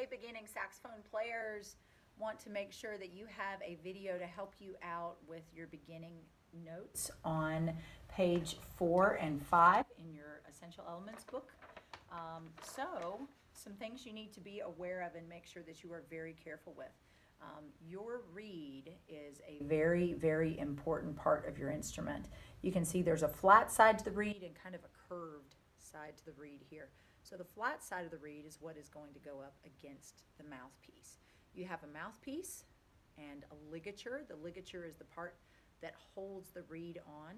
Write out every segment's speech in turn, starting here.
Okay, beginning saxophone players want to make sure that you have a video to help you out with your beginning notes on page 4 and 5 in your Essential Elements book. So, some things you need to be aware of and make sure that you are very careful with. Your reed is a very, very important part of your instrument. You can see there's a flat side to the reed and kind of a curved side to the reed here. So the flat side of the reed is what is going to go up against the mouthpiece. You have a mouthpiece and a ligature. The ligature is the part that holds the reed on,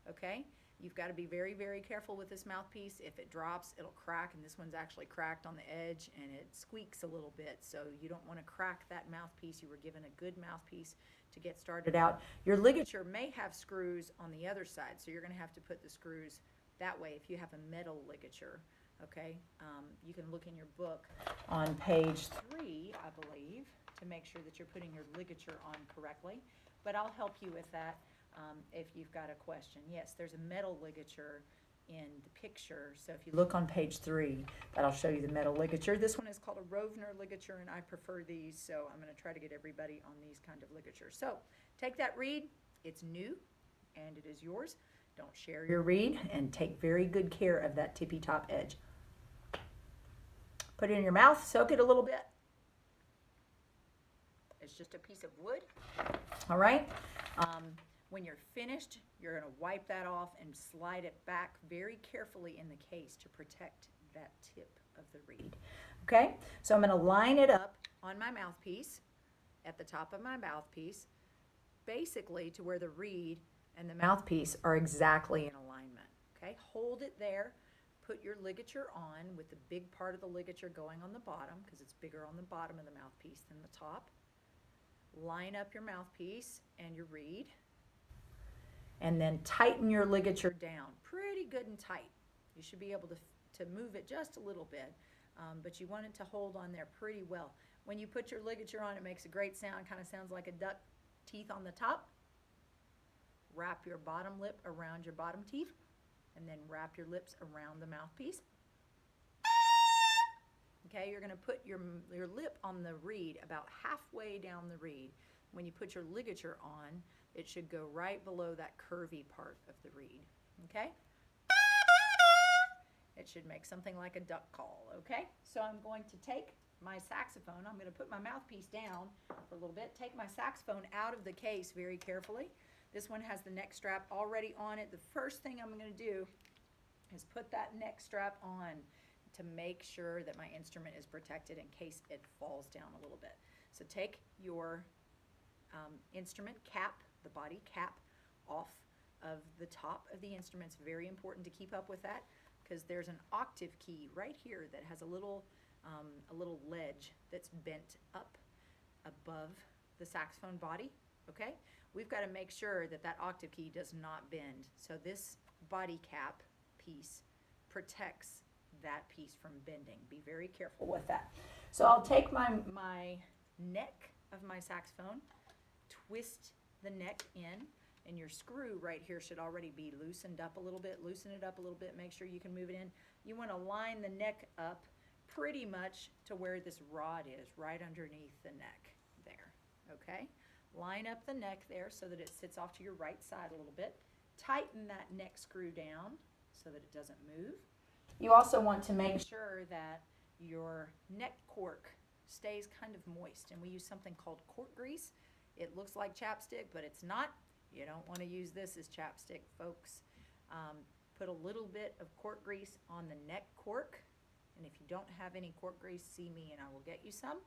okay? You've got to be very, very careful with this mouthpiece. If it drops, it'll crack, and this one's actually cracked on the edge, and it squeaks a little bit, so you don't want to crack that mouthpiece. You were given a good mouthpiece to get started out. Your ligature may have screws on the other side, so you're going to have to put the screws that way if you have a metal ligature, okay? You can look in your book on page 3, I believe, to make sure that you're putting your ligature on correctly, but I'll help you with that. If you've got a question. Yes, there's a metal ligature in the picture. So if you look on page 3, that'll show you the metal ligature. This one is called a Rovner ligature, and I prefer these, so I'm going to try to get everybody on these kind of ligatures. So take that reed. It's new, and it is yours. Don't share your reed, and take very good care of that tippy top edge. Put it in your mouth. Soak it a little bit. It's just a piece of wood. All right. When you're finished, you're going to wipe that off and slide it back very carefully in the case to protect that tip of the reed. Okay, so I'm going to line it up on my mouthpiece, at the top of my mouthpiece, basically to where the reed and the mouthpiece are exactly in alignment. Okay, hold it there, put your ligature on with the big part of the ligature going on the bottom because it's bigger on the bottom of the mouthpiece than the top. Line up your mouthpiece and your reed. And then tighten your ligature down pretty good and tight. You should be able to move it just a little bit, but you want it to hold on there pretty well. When you put your ligature on, it makes a great sound. Kind of sounds like a duck teeth on the top. Wrap your bottom lip around your bottom teeth, and then wrap your lips around the mouthpiece. Okay, you're going to put your lip on the reed about halfway down the reed. When you put your ligature on, it should go right below that curvy part of the reed, okay? It should make something like a duck call, okay? So I'm going to take my saxophone. I'm going to put my mouthpiece down for a little bit. Take my saxophone out of the case very carefully. This one has the neck strap already on it. The first thing I'm going to do is put that neck strap on to make sure that my instrument is protected in case it falls down a little bit. So take your instrument cap, the body cap, off of the top of the instrument. It's very important to keep up with that because there's an octave key right here that has a little ledge that's bent up above the saxophone body, okay? We've got to make sure that that octave key does not bend. So this body cap piece protects that piece from bending. Be very careful with that. So I'll take my neck of my saxophone, twist the neck in, and your screw right here should already be loosened up a little bit. Loosen it up a little bit, make sure you can move it in. You want to line the neck up pretty much to where this rod is, right underneath the neck there, okay? Line up the neck there so that it sits off to your right side a little bit. Tighten that neck screw down so that it doesn't move. You also want to make sure that your neck cork stays kind of moist, and we use something called cork grease. It looks like chapstick, but it's not. You don't want to use this as chapstick, folks. Put a little bit of cork grease on the neck cork, and if you don't have any cork grease, see me and I will get you some.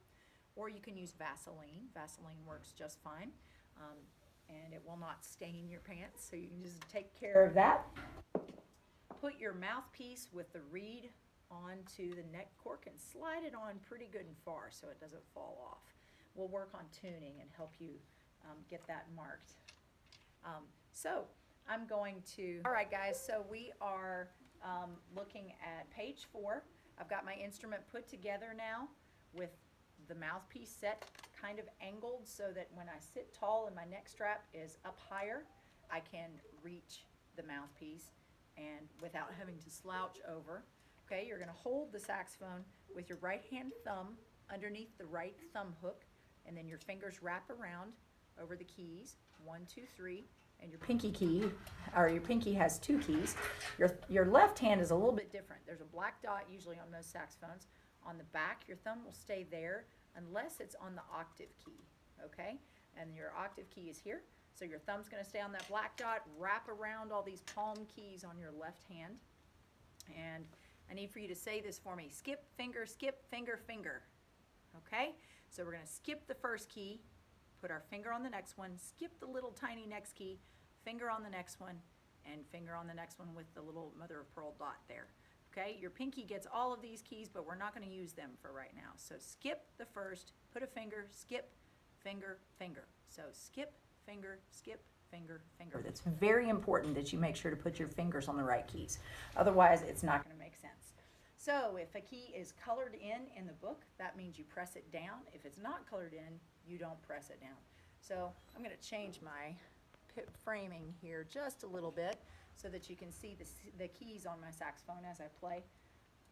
Or you can use Vaseline. Vaseline works just fine, and it will not stain your pants, so you can just take care of that. Put your mouthpiece with the reed onto the neck cork and slide it on pretty good and far so it doesn't fall off. We'll work on tuning and help you get that marked. So I'm going to, all right guys, so we are looking at page 4. I've got my instrument put together now with the mouthpiece set kind of angled so that when I sit tall and my neck strap is up higher, I can reach the mouthpiece and without having to slouch over. Okay, you're going to hold the saxophone with your right hand thumb underneath the right thumb hook, and then your fingers wrap around over the keys, 1, 2, 3, and your pinky key, or your pinky has 2 keys. Your left hand is a little bit different. There's a black dot usually on most saxophones. On the back, your thumb will stay there unless it's on the octave key, okay? And your octave key is here. So your thumb's going to stay on that black dot, wrap around all these palm keys on your left hand. And I need for you to say this for me. Skip, finger, finger. Okay? So we're going to skip the first key, put our finger on the next one, skip the little tiny next key, finger on the next one, and finger on the next one with the little mother of pearl dot there. Okay? Your pinky gets all of these keys, but we're not going to use them for right now. So skip the first, put a finger, skip, finger, finger. So skip, finger, skip, finger, finger. That's very important that you make sure to put your fingers on the right keys. Otherwise, it's not going to make sense. So if a key is colored in the book, that means you press it down. If it's not colored in, you don't press it down. So I'm going to change my framing here just a little bit so that you can see the keys on my saxophone as I play.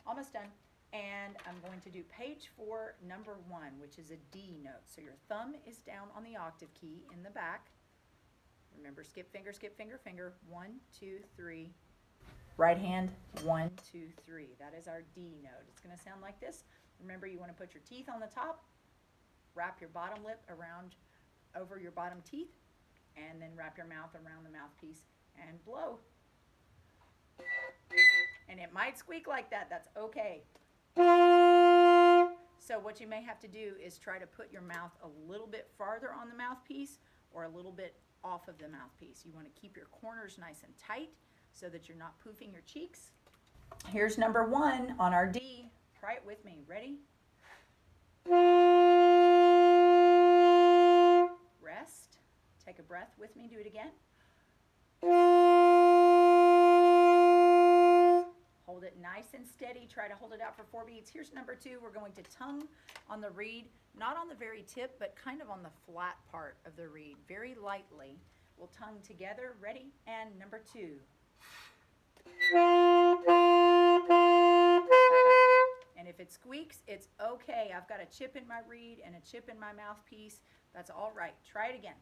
Almost done. And I'm going to do page 4, number 1, which is a D note. So your thumb is down on the octave key in the back. Remember, skip, finger, finger. 1, 2, 3. Right hand, 1, 2, 3. That is our D note. It's going to sound like this. Remember, you want to put your teeth on the top, wrap your bottom lip around over your bottom teeth, and then wrap your mouth around the mouthpiece and blow. And it might squeak like that. That's okay. So what you may have to do is try to put your mouth a little bit farther on the mouthpiece or a little bit off of the mouthpiece. You want to keep your corners nice and tight so that you're not poofing your cheeks. Here's number 1 on our D. Try it with me. Ready? Rest. Take a breath with me. Do it again. Hold it nice and steady. Try to hold it out for 4 beats. Here's number 2. We're going to tongue on the reed, not on the very tip, but kind of on the flat part of the reed, very lightly. We'll tongue together. Ready? And number 2. And if it squeaks, it's okay. I've got a chip in my reed and a chip in my mouthpiece. That's all right. Try it again.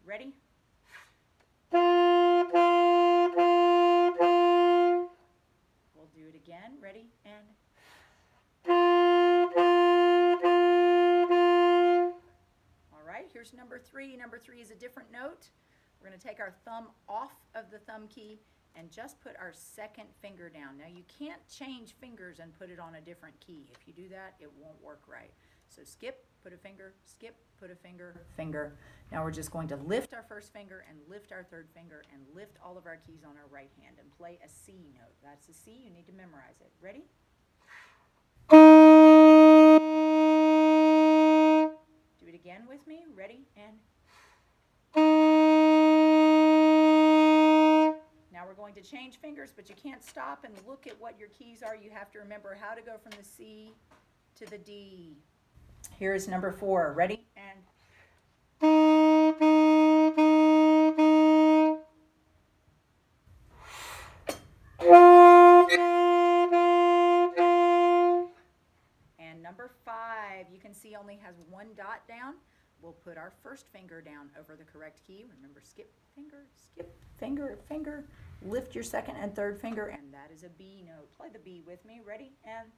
Ready? We'll do it again. Ready? And all right, here's number 3. Number 3 is a different note. We're going to take our thumb off of the thumb key and just put our second finger down. Now you can't change fingers and put it on a different key. If you do that, it won't work right. So skip, put a finger, skip, put a finger, finger. Now we're just going to lift our first finger and lift our third finger and lift all of our keys on our right hand and play a C note. That's a C. You need to memorize it. Ready? Do it again with me. Ready? And now we're going to change fingers, but you can't stop and look at what your keys are. You have to remember how to go from the C to the D. Here is number 4. Ready? And number 5, you can see only has 1 dot down. We'll put our first finger down over the correct key. Remember, skip, finger, finger. Lift your second and third finger, and that is a B note. Play the B with me. Ready? And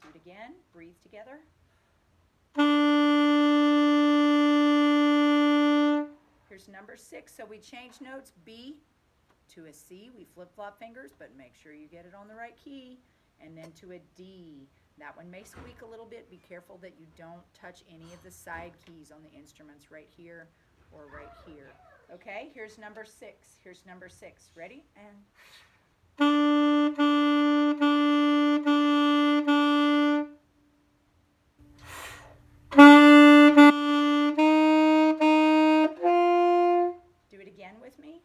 do it again. Breathe together. Here's number 6. So we change notes. B to a C. We flip-flop fingers, but make sure you get it on the right key. And then to a D. That one may squeak a little bit. Be careful that you don't touch any of the side keys on the instruments right here or right here. Okay, here's number 6. Here's number 6. Ready? And do it again with me.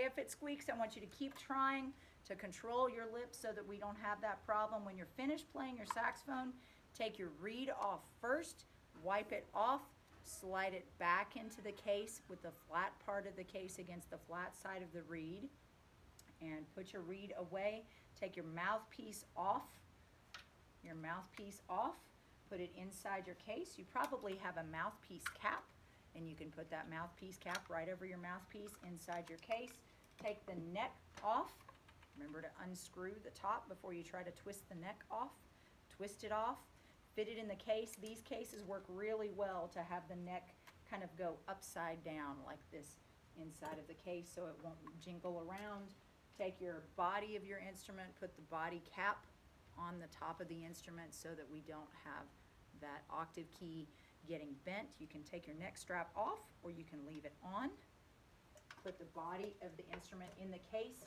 If it squeaks, I want you to keep trying to control your lips so that we don't have that problem. When you're finished playing your saxophone, take your reed off first, wipe it off, slide it back into the case with the flat part of the case against the flat side of the reed, and put your reed away. Take your mouthpiece off, put it inside your case. You probably have a mouthpiece cap, and you can put that mouthpiece cap right over your mouthpiece inside your case. Take the neck off. Remember to unscrew the top before you try to twist the neck off. Twist it off, fit it in the case. These cases work really well to have the neck kind of go upside down like this inside of the case so it won't jingle around. Take your body of your instrument, put the body cap on the top of the instrument so that we don't have that octave key getting bent. You can take your neck strap off or you can leave it on. Put the body of the instrument in the case,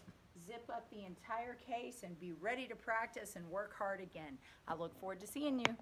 zip up the entire case, and be ready to practice and work hard again. I look forward to seeing you.